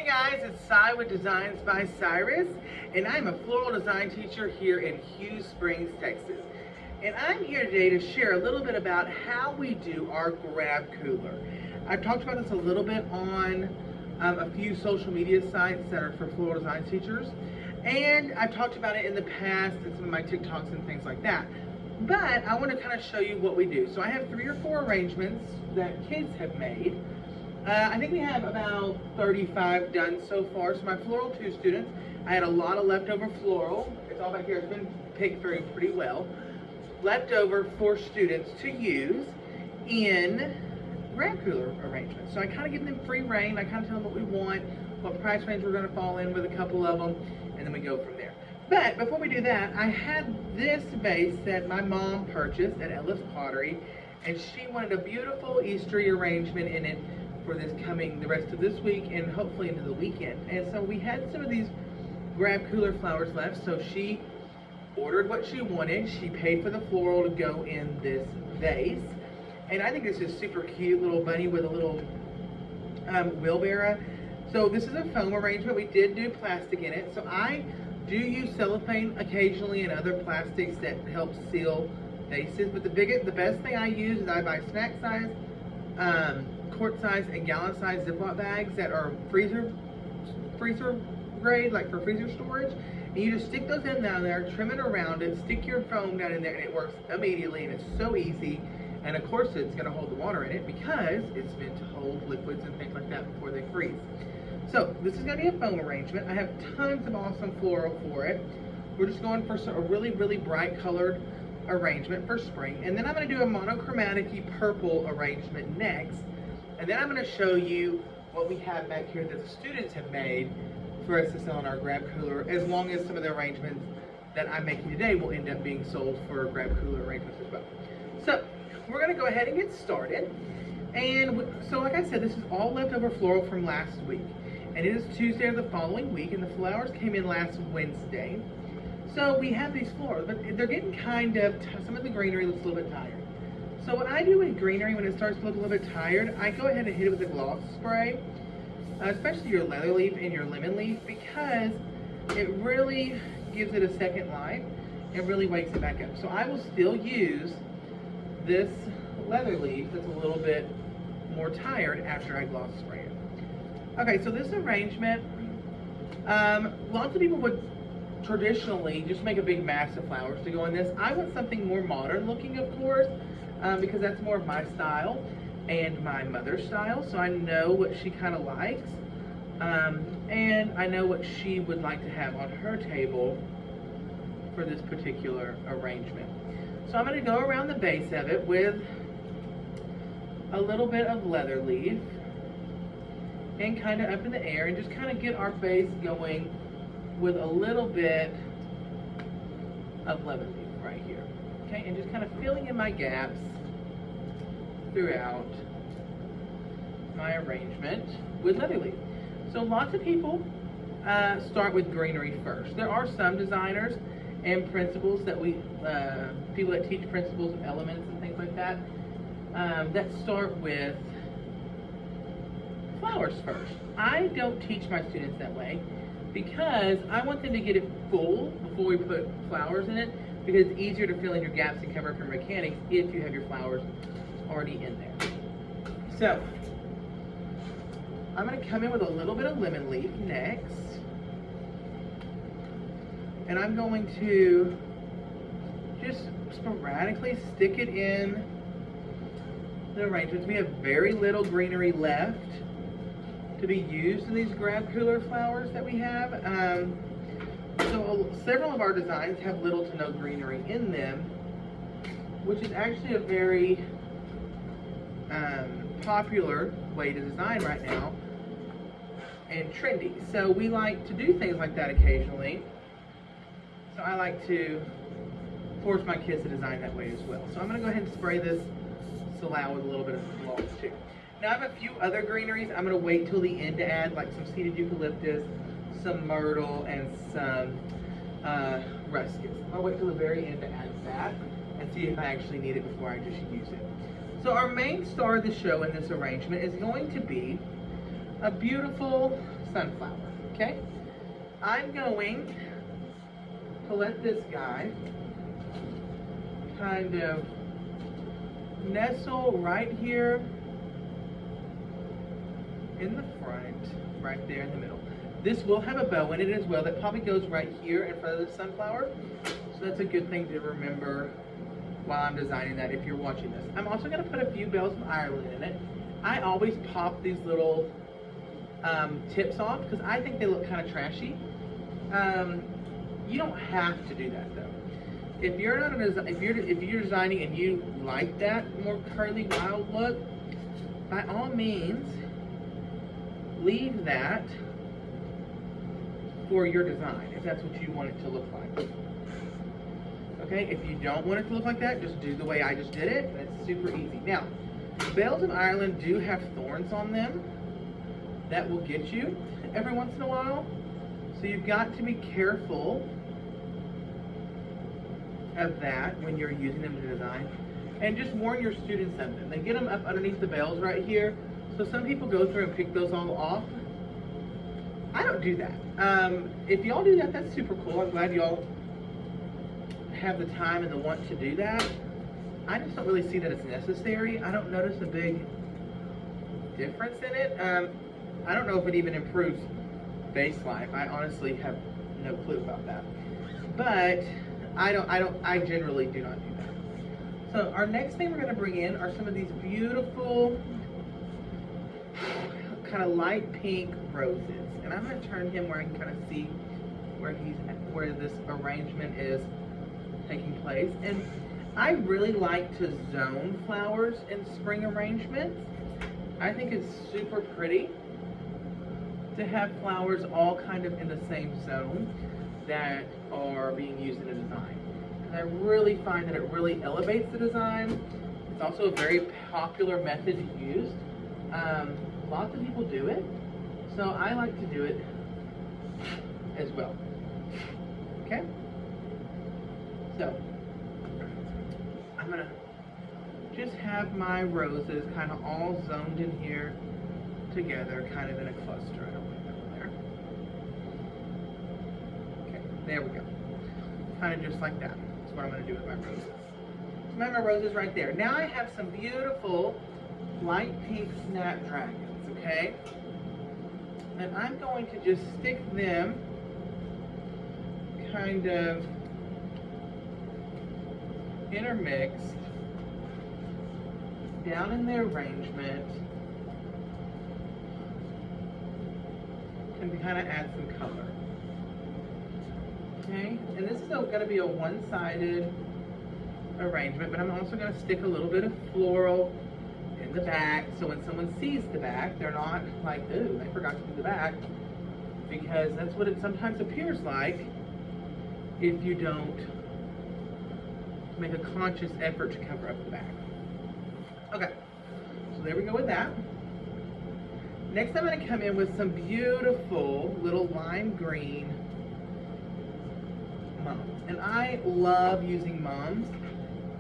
Hey guys, it's Cy with Designs by Cyrus, and I'm a floral design teacher here in Hughes Springs, Texas. And I'm here today to share a little bit about how we do our grab cooler. I've talked about this a little bit on a few social media sites that are for floral design teachers, and I've talked about it in the past in some of my TikToks and things like that. But I want to kind of show you what we do. So I have 3 or 4 arrangements that kids have made. I think we have about 35 done so far. So my Floral 2 students, I had a lot of leftover floral. It's all back here. It's been picked through pretty well. Leftover for students to use in grab cooler arrangements. So I kind of give them free reign. I kind of tell them what we want, what price range we're going to fall in with a couple of them, and then we go from there. But before we do that, I had this vase that my mom purchased at Ellis Pottery, and she wanted a beautiful Eastery arrangement in it for this coming the rest of this week and hopefully into the weekend. And so we had some of these grab cooler flowers left, so she ordered what she wanted. She paid for the floral to go in this vase, and I think this is super cute, little bunny with a little wheelbarrow. So this is a foam arrangement. We did do plastic in it, so I do use cellophane occasionally and other plastics that help seal vases, but the best thing I use is I buy snack size, quart size and gallon size Ziploc bags that are freezer grade, like for freezer storage, and you just stick those in down there, trim it around it, stick your foam down in there, and it works immediately, and it's so easy. And of course it's going to hold the water in it because it's meant to hold liquids and things like that before they freeze. So this is going to be a foam arrangement. I have tons of awesome floral for it. We're just going for a really bright colored arrangement for spring, and then I'm going to do a monochromatic purple arrangement next. And then I'm going to show you what we have back here that the students have made for us to sell in our grab cooler, as long as some of the arrangements that I'm making today will end up being sold for grab cooler arrangements as well. So we're going to go ahead and get started. And so like I said, this is all leftover floral from last week. And it is Tuesday of the following week, and the flowers came in last Wednesday. So we have these flowers, but they're getting kind of, some of the greenery looks a little bit tired. So what I do with greenery when it starts to look a little bit tired, I go ahead and hit it with a gloss spray, especially your leather leaf and your lemon leaf, because it really gives it a second life and really wakes it back up. So I will still use this leather leaf that's a little bit more tired after I gloss spray it. Okay, so this arrangement, lots of people would traditionally just make a big mass of flowers to go in this. I want something more modern looking, of course, because that's more of my style and my mother's style, so I know what she kind of likes, and I know what she would like to have on her table for this particular arrangement. So I'm going to go around the base of it with a little bit of leather leaf and kind of up in the air, and just kind of get our base going with a little bit of lemon leaf right here. Okay, and just kind of filling in my gaps throughout my arrangement with leather leaf. So lots of people start with greenery first. There are some designers and principals that people that teach principles of elements and things like that, that start with flowers first. I don't teach my students that way because I want them to get it full before we put flowers in it, because it's easier to fill in your gaps and cover up your mechanics if you have your flowers already in there. So I'm going to come in with a little bit of lemon leaf next, and I'm going to just sporadically stick it in the arrangements. We have very little greenery left to be used in these grab cooler flowers that we have. So several of our designs have little to no greenery in them, which is actually a very popular way to design right now and trendy. So we like to do things like that occasionally. So I like to force my kids to design that way as well. So I'm going to go ahead and spray this salad with a little bit of gloss too. Now I have a few other greeneries I'm going to wait till the end to add, like some seeded eucalyptus, some myrtle, and some ruscus. I'll wait till the very end to add that and see if I actually need it before I just use it. So our main star of the show in this arrangement is going to be a beautiful sunflower, okay? I'm going to let this guy kind of nestle right here in the front, right there in the middle. This will have a bow in it as well that probably goes right here in front of the sunflower. So that's a good thing to remember while I'm designing that if you're watching this. I'm also going to put a few bells of Ireland in it. I always pop these little tips off because I think they look kind of trashy. You don't have to do that though. If you're not if you're designing and you like that more curly wild look, by all means leave that for your design if that's what you want it to look like. Okay, if you don't want it to look like that, just do the way I just did it, and it's super easy. Now, bells of Ireland do have thorns on them that will get you every once in a while, so you've got to be careful of that when you're using them to design. And just warn your students of them. They get them up underneath the bells right here, so some people go through and pick those all off. I don't do that. If y'all do that, that's super cool. I'm glad y'all have the time and the want to do that. I just don't really see that it's necessary. I don't notice a big difference in it. I don't know if it even improves base life. I honestly have no clue about that. But I generally do not do that. So our next thing we're going to bring in are some of these beautiful kind of light pink roses. And I'm going to turn him where I can kind of see where this arrangement is taking place. And I really like to zone flowers in spring arrangements. I think it's super pretty to have flowers all kind of in the same zone that are being used in a design. And I really find that it really elevates the design. It's also a very popular method to use. Lots of people do it, so I like to do it as well. Okay? So, I'm gonna just have my roses kind of all zoned in here together, kind of in a cluster. I don't want that one there. Okay, there we go. Kind of just like that. That's what I'm gonna do with my roses. So I have my roses right there. Now I have some beautiful light pink snapdragons, okay? And I'm going to just stick them kind of intermixed down in the arrangement and kind of add some color. Okay, and this is going to be a one-sided arrangement, but I'm also going to stick a little bit of floral in the back, so when someone sees the back, they're not like, ooh, I forgot to do the back, because that's what it sometimes appears like if you don't make a conscious effort to cover up the back. Okay, so there we go with that. Next I'm going to come in with some beautiful little lime green mums. And I love using mums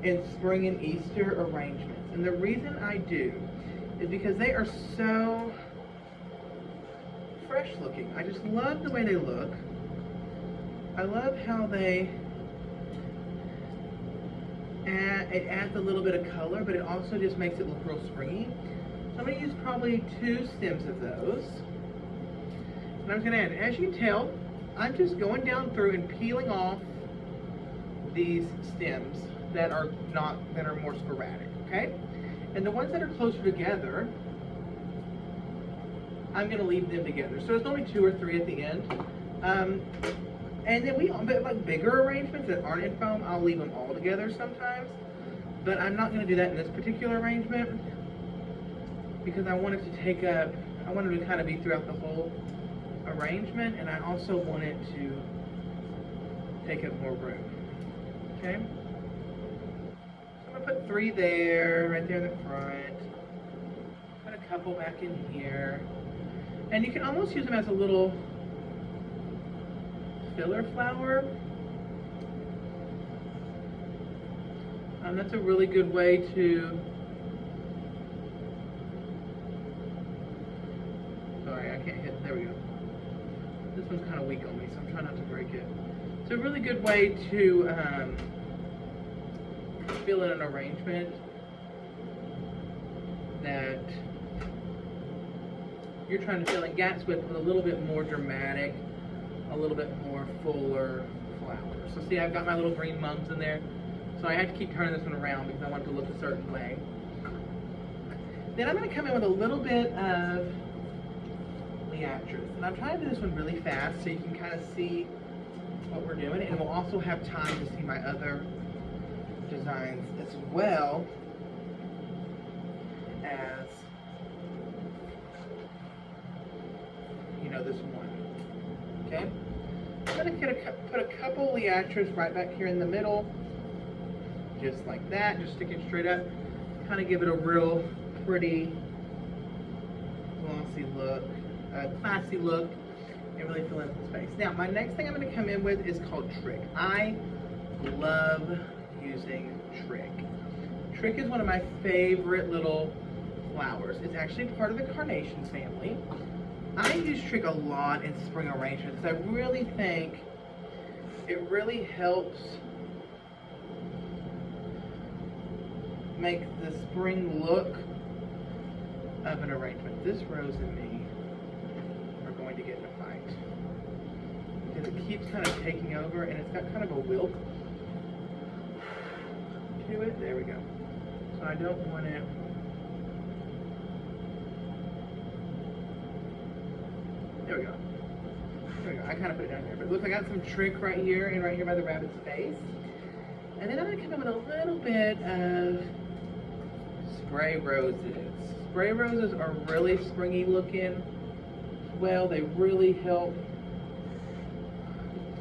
in spring and Easter arrangements. And the reason I do is because they are so fresh looking. I just love the way they look. I love how they it adds a little bit of color, but it also just makes it look real springy. So I'm going to use probably 2 stems of those. And I'm going to add, as you can tell, I'm just going down through and peeling off these stems that are more sporadic, okay? And the ones that are closer together, I'm going to leave them together. So it's only 2 or 3 at the end. And then but like bigger arrangements that aren't in foam, I'll leave them all together sometimes. But I'm not going to do that in this particular arrangement because I want it to take up, I want it to kind of be throughout the whole arrangement, and I also want it to take up more room. Okay? So I'm going to put 3 there, right there in the front. Put a couple back in here. And you can almost use them as a little filler flower. That's a really good way to, sorry, I can't hit, there we go. This one's kind of weak on me, so I'm trying not to break it. It's a really good way to fill in an arrangement that you're trying to fill in gaps with a little bit more dramatic, a little bit more fuller flowers. So see, I've got my little green mums in there. So I have to keep turning this one around because I want it to look a certain way. Then I'm going to come in with a little bit of Leatris. And I'm trying to do this one really fast so you can kind of see what we're doing. And we'll also have time to see my other designs as well as, you know, this one. Okay? I'm going to put a couple Leatris right back here in the middle. Just like that. Just stick it straight up. Kind of give it a real pretty, glossy look, classy look, and really fill in the space. Now, my next thing I'm going to come in with is called Trick. I love using Trick. Trick is one of my favorite little flowers. It's actually part of the carnation family. I use Trick a lot in spring arrangements. I really think it really helps make the spring look of an arrangement. This rose and me are going to get in a fight because it keeps kind of taking over, and it's got kind of a wilt to it. There we go. So I don't want it. There we go. There we go. I kind of put it down there, but look, I got some Trick right here and right here by the rabbit's face. And then I'm going to come in with a little bit of spray roses. Spray roses are really springy looking. Well, they really help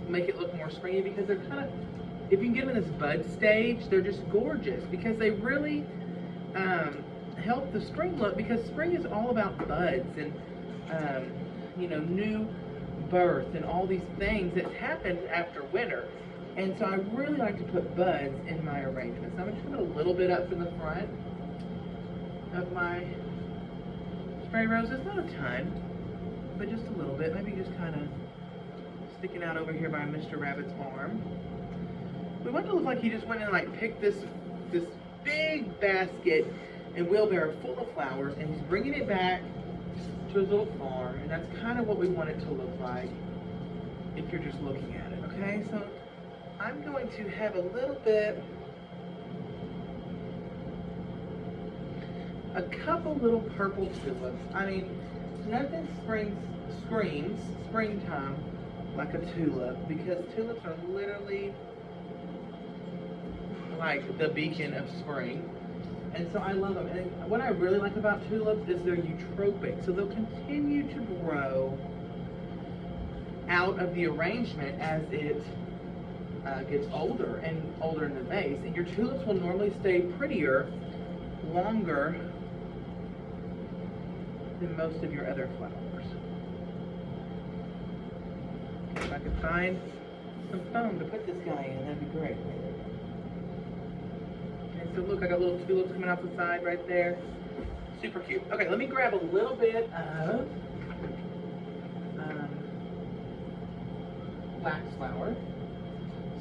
make it look more springy because they're kind of, if you can get them in this bud stage, they're just gorgeous because they really help the spring look, because spring is all about buds and you know, new birth and all these things that happen after winter. And so I really like to put buds in my arrangements. I'm going to put a little bit up in the front of my spray roses. Not a ton, but just a little bit. Maybe just kind of sticking out over here by Mr. Rabbit's arm. We want it to look like he just went in and like picked this big basket and wheelbarrow full of flowers, and he's bringing it back to his little farm. And that's kind of what we want it to look like if you're just looking at it. Okay, so I'm going to have a little bit, a couple little purple tulips. I mean, nothing screams springtime like a tulip, because tulips are literally like the beacon of spring. And so I love them. And what I really like about tulips is they're eutropic, so they'll continue to grow out of the arrangement as it gets older and older in the vase, and your tulips will normally stay prettier longer than most of your other flowers. If I could find some foam to put this guy in, that'd be great. Okay, so look, I got little tulips coming out the side right there. Super cute. Okay, let me grab a little bit of wax flower.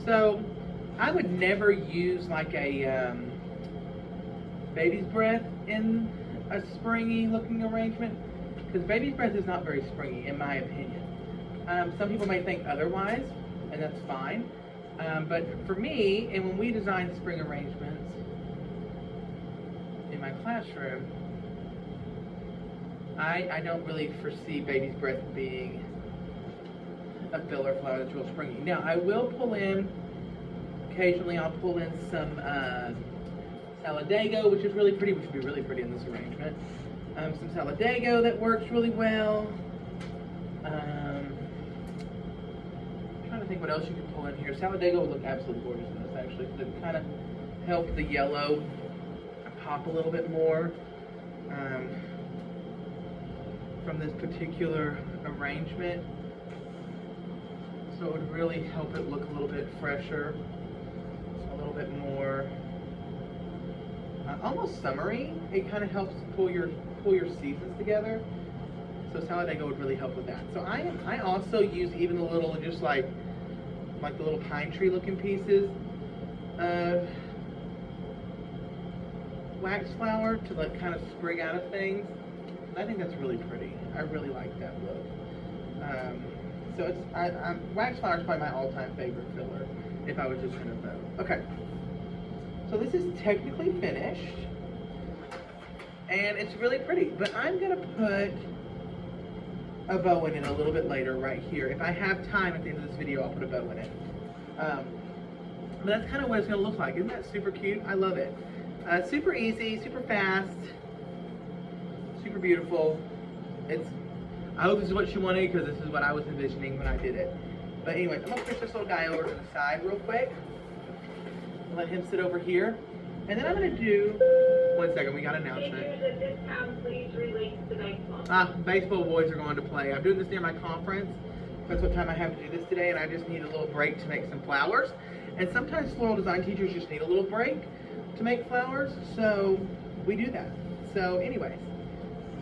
So I would never use like a baby's breath in a springy looking arrangement, because baby's breath is not very springy in my opinion. Some people may think otherwise, and that's fine. But for me, and when we design spring arrangements in my classroom, I don't really foresee baby's breath being a filler flower that's real springy. Now, I will pull in, occasionally I'll pull in some Saladego, which is really pretty, which would be really pretty in this arrangement. Some Saladego that works really well. I'm trying to think what else you can pull in here. Saladego would look absolutely gorgeous in this, actually, because it kind of help the yellow pop a little bit more from this particular arrangement. So it would really help it look a little bit fresher, a little bit more almost summery. It kind of helps pull your seasons together. So salad Eggo would really help with that. So I also use even the little, just like the little pine tree looking pieces of wax flower to like kind of sprig out of things. And I think that's really pretty. I really like that look. So it's wax flower is probably my all-time favorite filler if I was just gonna vote. Okay. So this is technically finished, and it's really pretty. But I'm gonna put a bow in it a little bit later, right here. If I have time at the end of this video, I'll put a bow in it. But that's kind of what it's gonna look like. Isn't that super cute? I love it. Super easy, super fast, super beautiful. I hope this is what you wanted, because this is what I was envisioning when I did it. But anyways, I'm gonna push this little guy over to the side real quick. Let him sit over here. And then I'm gonna do, one second, we got an announcement. Baseball boys are going to play. I'm doing this near my conference. That's what time I have to do this today, and I just need a little break to make some flowers. And sometimes floral design teachers just need a little break to make flowers, so we do that. So anyways,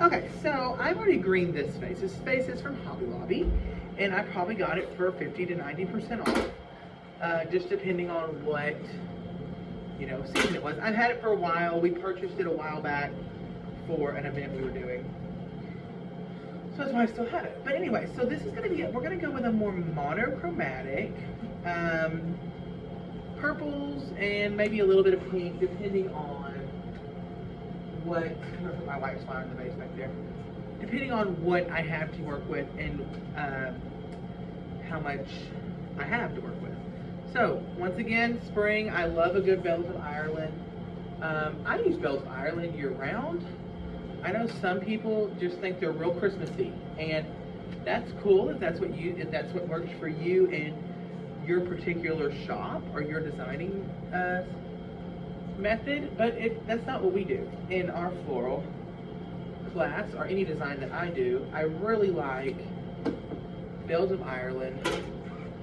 okay, so I've already greened this vase. This vase is from Hobby Lobby, and I probably got it for 50 to 90% off, just depending on what, season it was. I've had it for a while. We purchased it a while back for an event we were doing. So that's why I still have it. But anyway, so this is gonna be it. We're gonna go with a more monochromatic, purples and maybe a little bit of pink, depending on what, I'm gonna put my wax flower in the vase back there. Depending on what I have to work with and how much I have to work with. So, once again, spring, I love a good Bells of Ireland. I use Bells of Ireland year round. I know some people just think they're real Christmassy, and that's cool if that's what works for you in your particular shop or your designing method, but that's not what we do in our floral class or any design that I do. I really like Bells of Ireland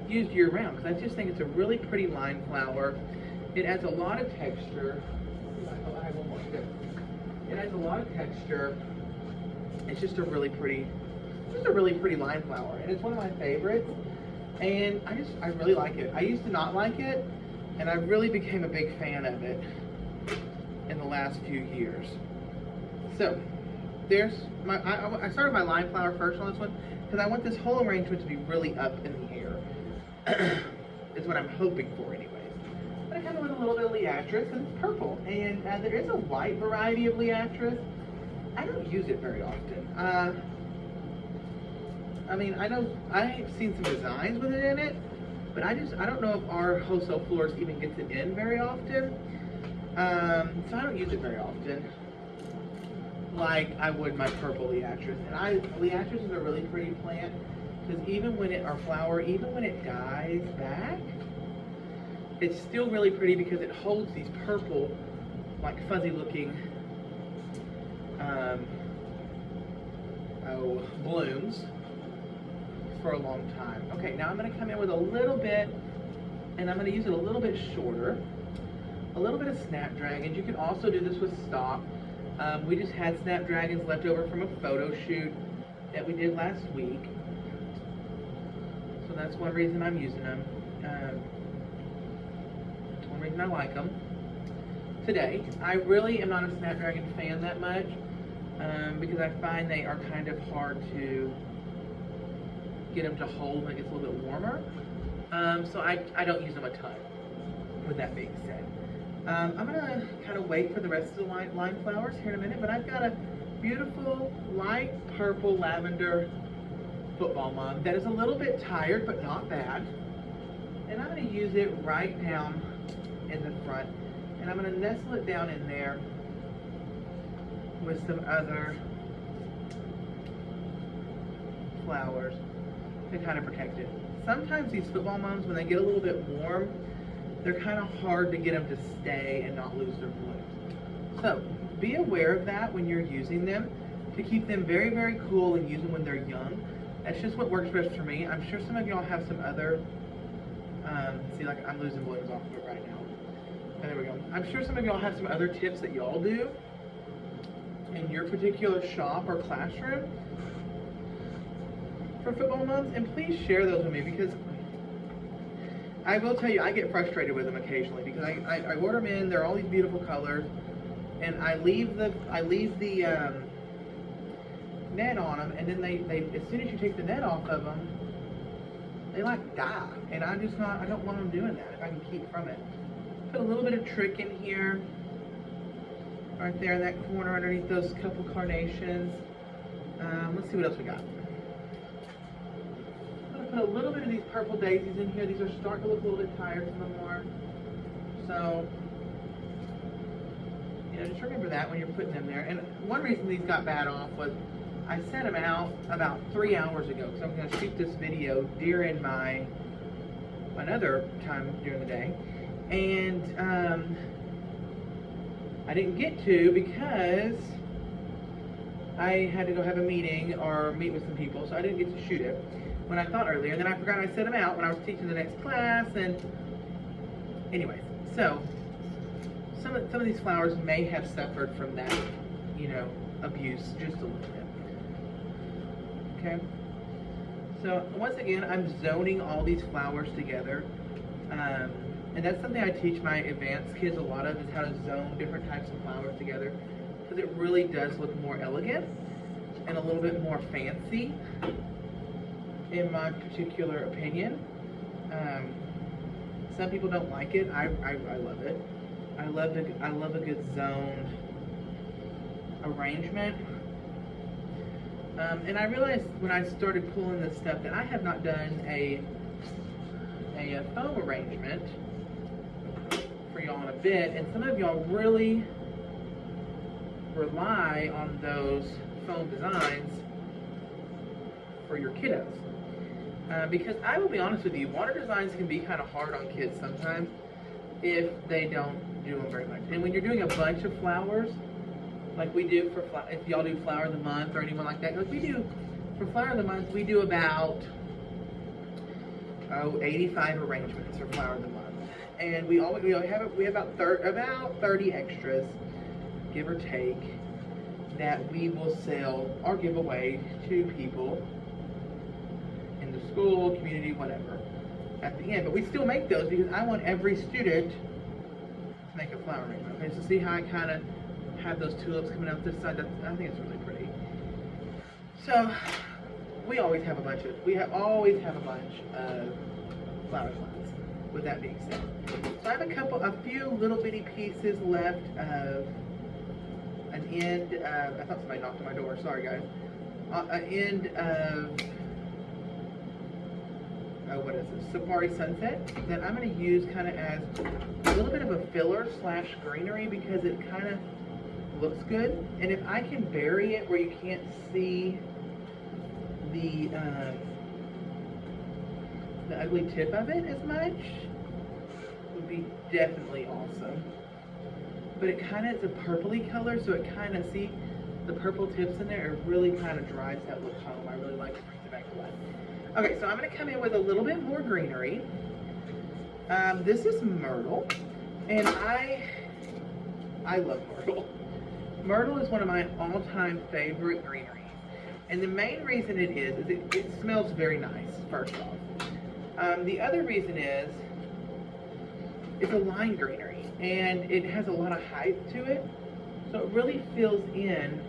used year round because I just think it's a really pretty line flower. It adds a lot of texture. I have one more. Good. It adds a lot of texture. It's just a really pretty line flower, and it's one of my favorites. And I really like it. I used to not like it, and I really became a big fan of it in the last few years. So, there's I started my line flower first on this one because I want this whole arrangement to be really up in the air. Is what I'm hoping for, anyways. But I kind of went a little bit of Liatris, and it's purple. And there is a white variety of Liatris. I don't use it very often. I mean, I've seen some designs with it in it, but I don't know if our wholesale florist even gets it in very often. So I don't use it very often, like I would my purple Liatris. And Liatris is a really pretty plant, because even when it dies back, it's still really pretty because it holds these purple, like fuzzy looking blooms for a long time. Okay, now I'm going to come in with a little bit, and I'm going to use it a little bit shorter, a little bit of snapdragons. You can also do this with stock. We just had snapdragons left over from a photo shoot that we did last week, so that's one reason I'm using them. One reason I like them today. I really am not a snapdragon fan that much, because I find they are kind of hard to get them to hold when it gets a little bit warmer. So I don't use them a ton, with that being said. I'm going to kind of wait for the rest of the line flowers here in a minute, but I've got a beautiful light purple lavender football mug that is a little bit tired, but not bad. And I'm going to use it right down in the front, and I'm going to nestle it down in there with some other flowers to kind of protect it. Sometimes these football mums, when they get a little bit warm, they're kind of hard to get them to stay and not lose their blooms. So be aware of that when you're using them, to keep them very, very cool and use them when they're young. That's just what works best for me. I'm sure some of y'all have some other, see, like I'm losing blooms off of it right now. Oh, there we go. I'm sure some of y'all have some other tips that y'all do in your particular shop or classroom for football moms, and please share those with me, because I will tell you, I get frustrated with them occasionally because I order them in, they're all these beautiful colors, and I leave the net on them, and then they as soon as you take the net off of them, they like die, and I don't want them doing that if I can keep from it. Put a little bit of trick in here, right there in that corner underneath those couple carnations. Let's see what else we got. I'm gonna put a little bit of these purple daisies in here. These are starting to look a little bit tired, some of them are. So, you know, just remember that when you're putting them there. And one reason these got bad off was I set them out about 3 hours ago, because I'm going to shoot this video during my another time during the day, and I didn't get to because I had to go have a meeting or meet with some people, so I didn't get to shoot it when I thought earlier, and then I forgot I set them out when I was teaching the next class. And anyways, so some of these flowers may have suffered from that, you know, abuse just a little bit. Okay, so once again, I'm zoning all these flowers together, and that's something I teach my advanced kids a lot of, is how to zone different types of flowers together, because it really does look more elegant and a little bit more fancy, in my particular opinion. Some people don't like it. I love it. I love a good zoned arrangement. And I realized when I started pulling this stuff that I have not done a foam arrangement for y'all in a bit, and some of y'all really rely on those foam designs for your kiddos. Because I will be honest with you, water designs can be kind of hard on kids sometimes if they don't do them very much. And when you're doing a bunch of flowers, like we do for, if y'all do Flower of the Month or anyone like that, like we do, for Flower of the Month, we do about 85 arrangements for Flower of the Month. And we have about 30 extras, give or take, that we will sell or give away to people in the school, community, whatever, at the end. But we still make those because I want every student to make a flower arrangement. Okay, so see how I kind of have those tulips coming out this side? I think it's really pretty. So we always have a bunch of flower plants. With that being said, so I have a few little bitty pieces left of an end of, I thought somebody knocked on my door, sorry guys, an end of, what is this, Safari Sunset, that I'm going to use kind of as a little bit of a filler / greenery, because it kind of looks good. And if I can bury it where you can't see the ugly tip of it as much, would be definitely awesome. But it kind of is a purpley color, so it kind of, see the purple tips in there, it really kind of drives that look home. I really like it, brings it back to life. Okay, so I'm going to come in with a little bit more greenery. This is myrtle, and I love myrtle. Myrtle is one of my all-time favorite greeneries. And the main reason it is it smells very nice, first off. The other reason is it's a lime greenery, and it has a lot of height to it, so it really fills in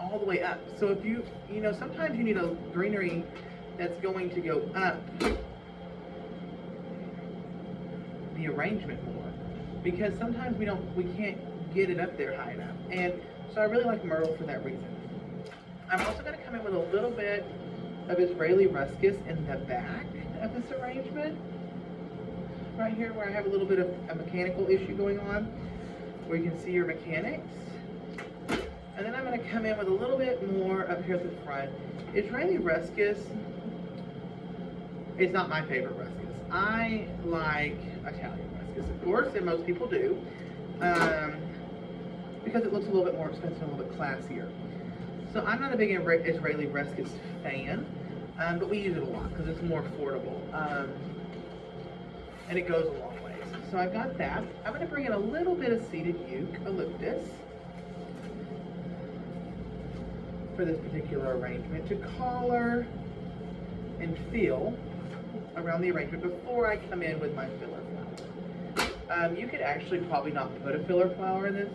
all the way up. So if you know, sometimes you need a greenery that's going to go up the arrangement more, because sometimes we can't get it up there high enough. And so I really like myrtle for that reason. I'm also going to come in with a little bit of Israeli ruscus in the back of this arrangement, right here where I have a little bit of a mechanical issue going on, where you can see your mechanics. And then I'm going to come in with a little bit more up here at the front. Israeli ruscus is not my favorite ruscus. I like Italian ruscus, of course, and most people do, because it looks a little bit more expensive and a little bit classier. So I'm not a big Israeli ruscus fan, but we use it a lot because it's more affordable, and it goes a long ways. So I've got that. I'm going to bring in a little bit of seeded eucalyptus. for this particular arrangement to color and feel around the arrangement before I come in with my filler flower. You could actually probably not put a filler flower in this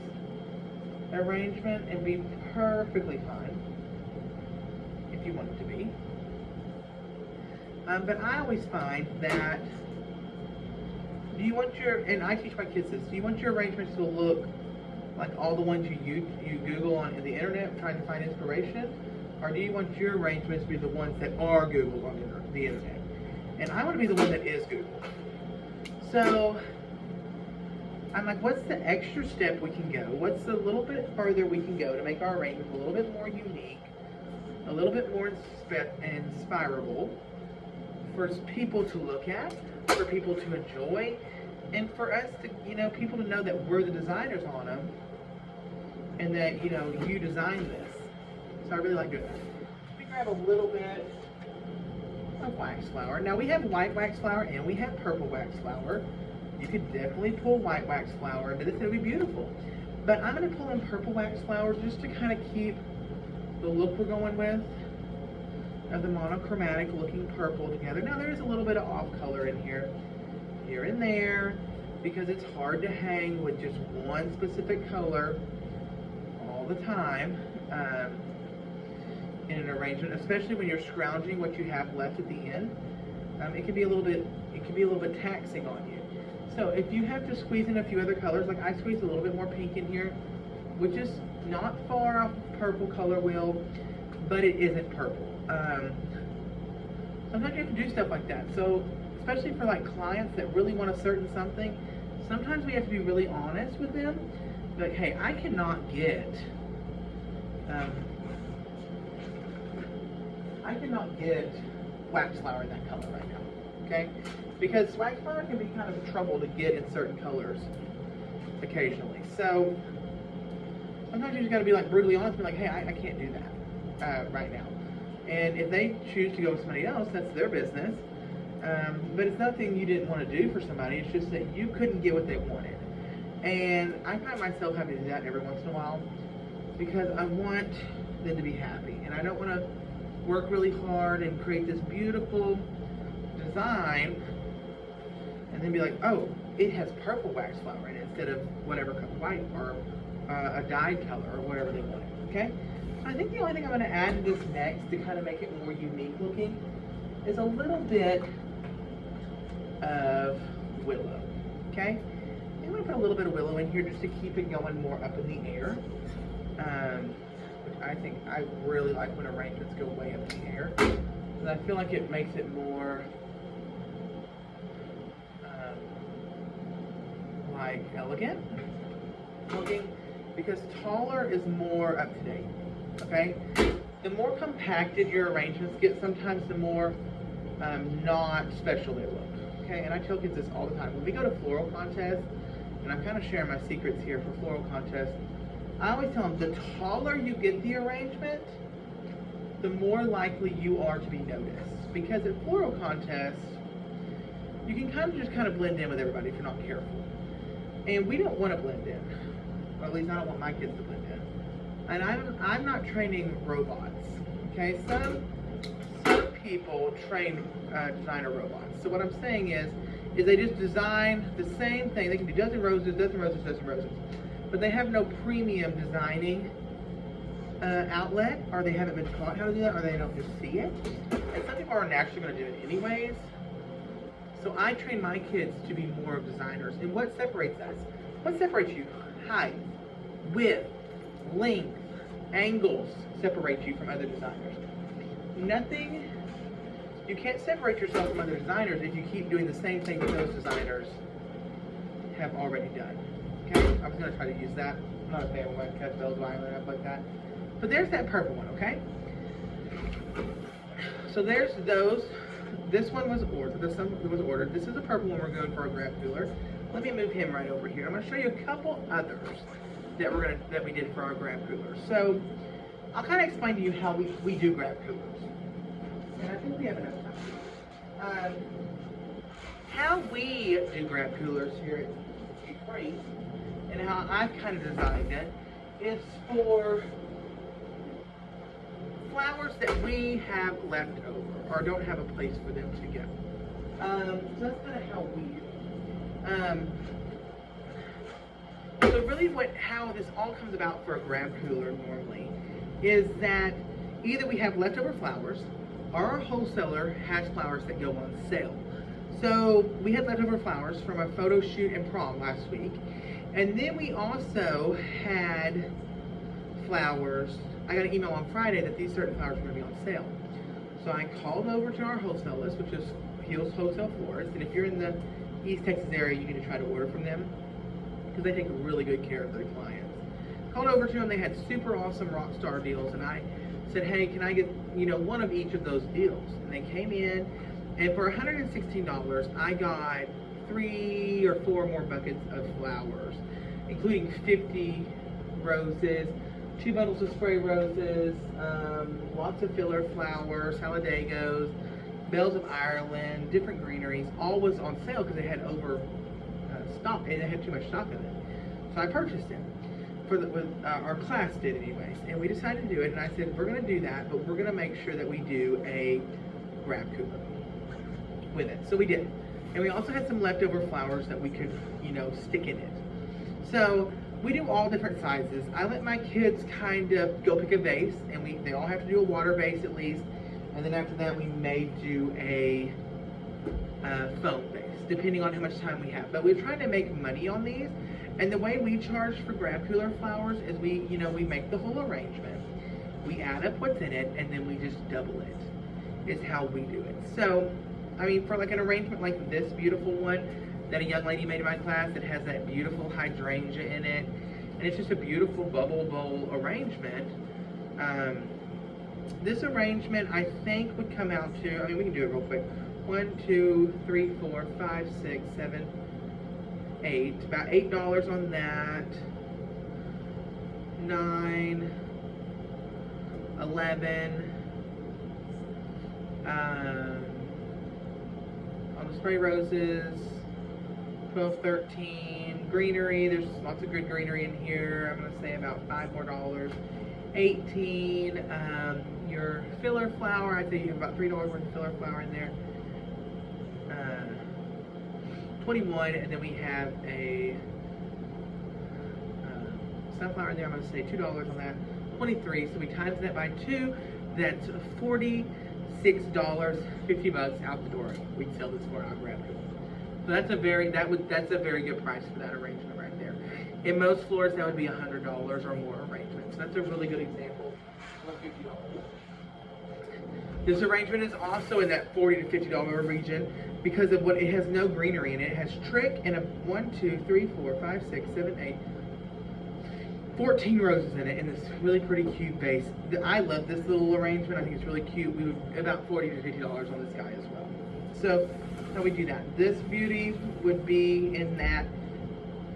arrangement and be perfectly fine if you want it to be. But I always find that, do you want your, and I teach my kids this, do you want your arrangements to look like all the ones you Google on the internet trying to find inspiration? Or do you want your arrangements to be the ones that are Googled on the internet? And I want to be the one that is Googled. So I'm like, what's the extra step we can go? What's the little bit further we can go to make our arrangements a little bit more unique, a little bit more inspirable for people to look at, for people to enjoy, and for us to, people to know that we're the designers on them, and that, you designed this. So I really like doing that. Let me grab a little bit of wax flower. Now we have white wax flower and we have purple wax flower. You could definitely pull white wax flower into this, it'll be beautiful. But I'm going to pull in purple wax flower just to kind of keep the look we're going with of the monochromatic looking purple together. Now there's a little bit of off color in here and there, because it's hard to hang with just one specific color all the time in an arrangement, especially when you're scrounging what you have left at the end. It can be a little bit taxing on you. So if you have to squeeze in a few other colors, like I squeezed a little bit more pink in here, which is not far off purple color wheel, but it isn't purple. Sometimes you have to do stuff like that. So especially for like clients that really want a certain something, sometimes we have to be really honest with them. Like, hey, I cannot get wax flower in that color right now, okay? Because wax flower can be kind of trouble to get in certain colors occasionally. So sometimes you just got to be like brutally honest and be like, hey, I can't do that right now. And if they choose to go with somebody else, that's their business. But it's nothing you didn't want to do for somebody. It's just that you couldn't get what they wanted. And I find myself having to do that every once in a while because I want them to be happy. And I don't want to work really hard and create this beautiful design and then be like, oh, it has purple wax flower in it instead of whatever color, white or a dyed color or whatever they wanted, okay? I think the only thing I'm going to add to this next to kind of make it more unique looking is a little bit of willow, okay? I'm going to put a little bit of willow in here just to keep it going more up in the air. Which I think I really like when arrangements go way up in the air. And I feel like it makes it more like elegant looking, because taller is more up to date. Okay, the more compacted your arrangements get, sometimes the more not special they look. Okay, and I tell kids this all the time. When we go to floral contests, and I'm kind of sharing my secrets here for floral contests, I always tell them the taller you get the arrangement, the more likely you are to be noticed. Because at floral contests, you can kind of blend in with everybody if you're not careful. And we don't want to blend in. Or at least I don't want my kids to blend in. And I'm not training robots, okay? Some people train designer robots. So what I'm saying is they just design the same thing. They can do dozen roses, dozen roses, dozen roses. But they have no premium designing outlet, or they haven't been taught how to do that, or they don't just see it. And some people are naturally going to do it anyways. So I train my kids to be more of designers. And what separates us? What separates you? Height, width, length, angles separate you from other designers. Nothing, you can't separate yourself from other designers if you keep doing the same thing that those designers have already done. Okay? I was going to try to use that. I'm not a fan when I cut bells, violin, up like that. But there's that purple one, okay? So there's those. This one was ordered. This one was ordered. This is a purple one we're going for a grab cooler. Let me move him right over here. I'm going to show you a couple others that we did for our grab coolers. So I'll kind of explain to you how we do grab coolers. And I think we have enough time. How we do grab coolers here at G Springs, and how I've kind of designed it, is for flowers that we have left over or don't have a place for them to go. So that's kind of how we do. So really how this all comes about for a grab cooler normally is that either we have leftover flowers or our wholesaler has flowers that go on sale. So we had leftover flowers from a photo shoot and prom last week. And then we also had flowers. I got an email on Friday that these certain flowers were going to be on sale. So I called over to our wholesale list, which is Heels Wholesale Florist. And if you're in the East Texas area, you can try to order from them because they take really good care of their clients. Called over to them. They had super awesome rock star deals. And I said, hey, can I get, one of each of those deals? And they came in. And for $116, I got 3 or 4 more buckets of flowers, including 50 roses, 2 bundles of spray roses, lots of filler flowers, saladagos, bells of Ireland, different greeneries. All was on sale because they had stock, and they had too much stock of it. So I purchased it. Our class did anyways, and we decided to do it. And I said, we're going to do that, but we're going to make sure that we do a grab cooler with it. So we did. And we also had some leftover flowers that we could, stick in it. So we do all different sizes. I let my kids kind of go pick a vase, and they all have to do a water vase at least. And then after that, we may do a foam vase, depending on how much time we have. But we're trying to make money on these. And the way we charge for grab cooler flowers is we make the whole arrangement. We add up what's in it, and then we just double it, is how we do it. So, I mean, for like an arrangement like this beautiful one that a young lady made in my class that has that beautiful hydrangea in it, and it's just a beautiful bubble bowl arrangement. This arrangement, I think, would come out to, we can do it real quick. 1, 2, 3, 4, 5, 6, 7, 8. About $8 on that. 9, 11. On the spray roses, 12, 13. Greenery, there's lots of good greenery in here. I'm going to say about $5 more. 18. Your filler flower, I'd say you have about $3 worth of filler flower in there. 21, and then we have a sunflower in there. I'm going to say $2 on that. 23. So we times that by 2. That's $46, 50 bucks out the door. We can sell this for our grab cooler. So that's a very good price for that arrangement right there. In most floors, that would be $100 or more arrangement. So that's a really good example of $50. This arrangement is also in that $40 to $50 region because of what it has no greenery in it. It has trick and 1, 2, 3, 4, 5, 6, 7, 8, 14 roses in it in this really pretty cute vase. I love this little arrangement. I think it's really cute. We would about $40 to $50 on this guy as well. So how we do that? This beauty would be in that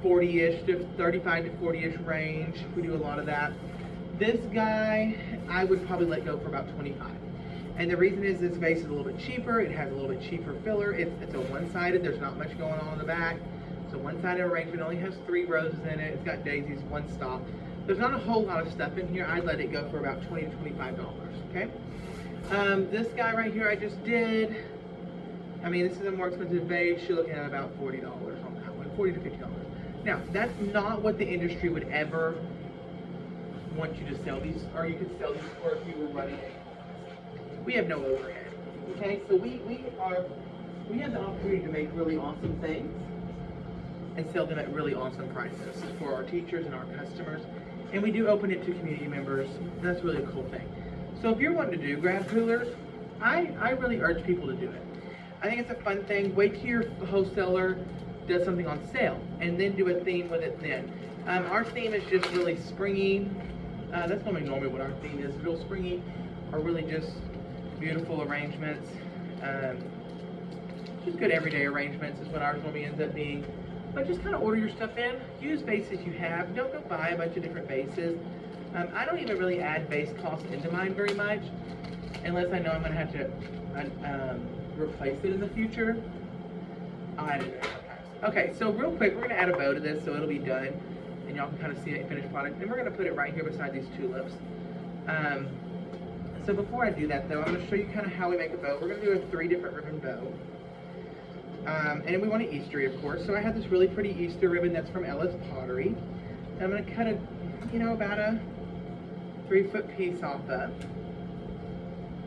40-ish to 35 to 40-ish range. We do a lot of that. This guy, I would probably let go for about 25. And the reason is this vase is a little bit cheaper. It has a little bit cheaper filler. It's a one-sided. There's not much going on in the back. So one-sided arrangement only has 3 roses in it. It's got daisies, 1 stalk. There's not a whole lot of stuff in here. I'd let it go for about $20 to $25, okay? This guy right here I just did. This is a more expensive vase. You're looking at about $40 on that one, $40 to $50. Now, that's not what the industry would ever want you to sell these, or you could sell these for if you were running a we have no overhead, okay? So we have the opportunity to make really awesome things and sell them at really awesome prices for our teachers and our customers. And we do open it to community members. That's really a cool thing. So if you're wanting to do grab coolers, I really urge people to do it. I think it's a fun thing. Wait till your wholesaler does something on sale and then do a theme with it then. Our theme is just really springy. That's normally what our theme is, real springy, or really just beautiful arrangements. Just good everyday arrangements is what ours normally ends up being. But just kind of order your stuff in. Use bases you have. Don't go buy a bunch of different bases. I don't even really add base cost into mine very much unless I know I'm going to have to replace it in the future. I'll add it sometimes. Okay, so real quick, we're going to add a bow to this so it'll be done. And y'all can kind of see the finished product. And we're going to put it right here beside these tulips. So before I do that though, I'm going to show you kind of how we make a bow. We're going to do a 3 different ribbon bow. And we want an Eastery, of course. So I have this really pretty Easter ribbon that's from Ella's Pottery. And I'm going to cut about a 3-foot piece off of.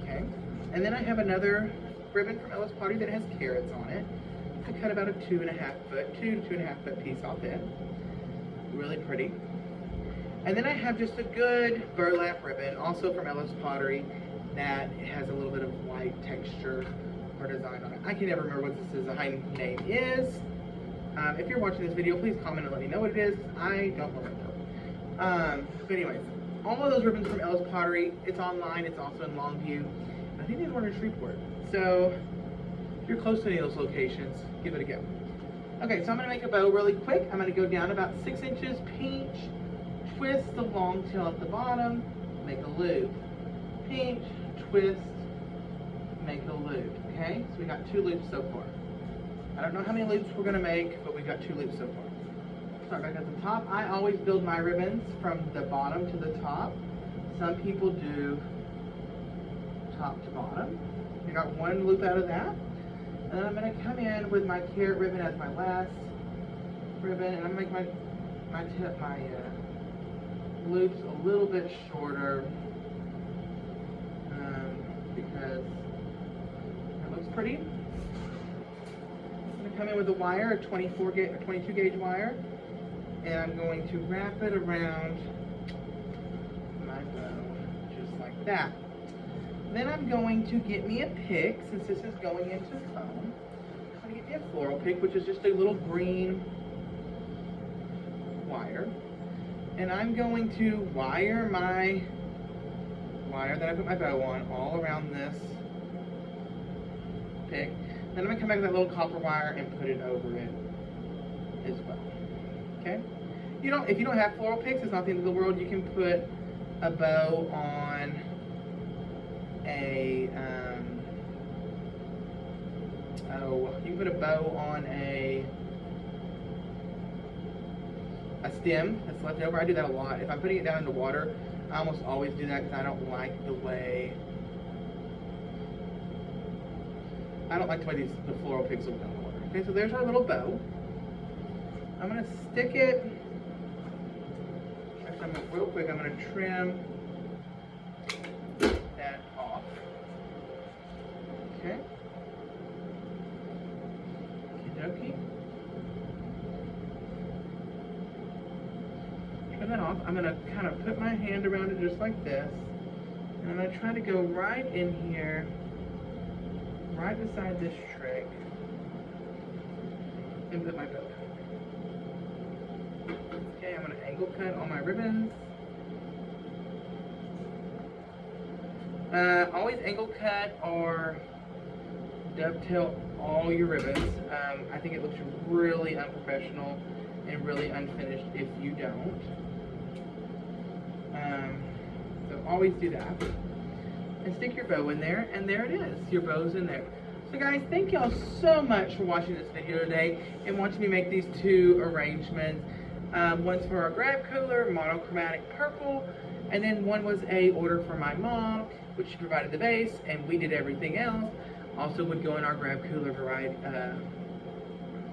Okay. And then I have another ribbon from Ella's Pottery that has carrots on it. I cut about a 2 to 2.5 foot piece off it. Really pretty. And then I have just a good burlap ribbon, also from Ella's Pottery, that has a little bit of white texture or design on it. I can never remember what this design name is. If you're watching this video, please comment and let me know what it is. I don't remember. But anyways, all of those ribbons from Ella's Pottery, it's online, it's also in Longview. I think there's one in Shreveport. So if you're close to any of those locations, give it a go. Okay, so I'm gonna make a bow really quick. I'm gonna go down about 6 inches, pinch, twist the long tail at the bottom, make a loop. Pinch, twist, make a loop. Okay, so we got 2 loops so far. I don't know how many loops we're gonna make, but we got 2 loops so far. Start back at the top. I always build my ribbons from the bottom to the top. Some people do top to bottom. I got 1 loop out of that. And then I'm gonna come in with my carrot ribbon as my last ribbon, and I'm gonna make my loops a little bit shorter because that looks pretty. I'm going to come in with a wire, a 22 gauge wire, and I'm going to wrap it around my bow, just like that. Then I'm going to get me a pick, since this is going into foam. I'm going to get me a floral pick, which is just a little green wire. And I'm going to wire my wire that I put my bow on all around this pick. Then I'm going to come back with that little copper wire and put it over it as well. Okay? If you don't have floral picks, it's not the end of the world. You can put a bow on a a stem that's left over. I do that a lot. If I'm putting it down in the water, I almost always do that because I don't like the way the floral picks look down the water. Okay, so there's our little bow. I'm gonna stick it. Actually, real quick, I'm gonna trim that off. Okay. Okie dokie. Trim that off. I'm gonna kind of put my hand around it just like this. And I'm gonna try to go right in here, right beside this trick, and put my bow down. Okay, I'm gonna angle cut all my ribbons. Always angle cut or dovetail all your ribbons. I think it looks really unprofessional and really unfinished if you don't. So always do that. And stick your bow in there, and there it is. Your bow's in there. So guys, thank y'all so much for watching this video today and watching me make these 2 arrangements. One's for our grab cooler, monochromatic purple, and then one was a order for my mom, which she provided the base, and we did everything else. Also would go in our grab cooler variety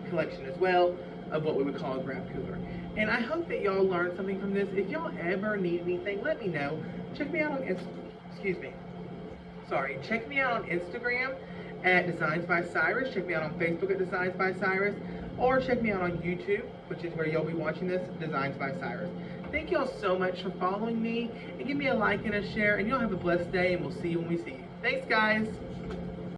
collection as well of what we would call a grab cooler. And I hope that y'all learned something from this. If y'all ever need anything, let me know. Check me out on check me out on Instagram at Designs by Cyrus. Check me out on Facebook at Designs by Cyrus. Or check me out on YouTube, which is where you'll be watching this, Designs by Cyrus. Thank y'all so much for following me. And give me a like and a share. And y'all have a blessed day, and we'll see you when we see you. Thanks, guys.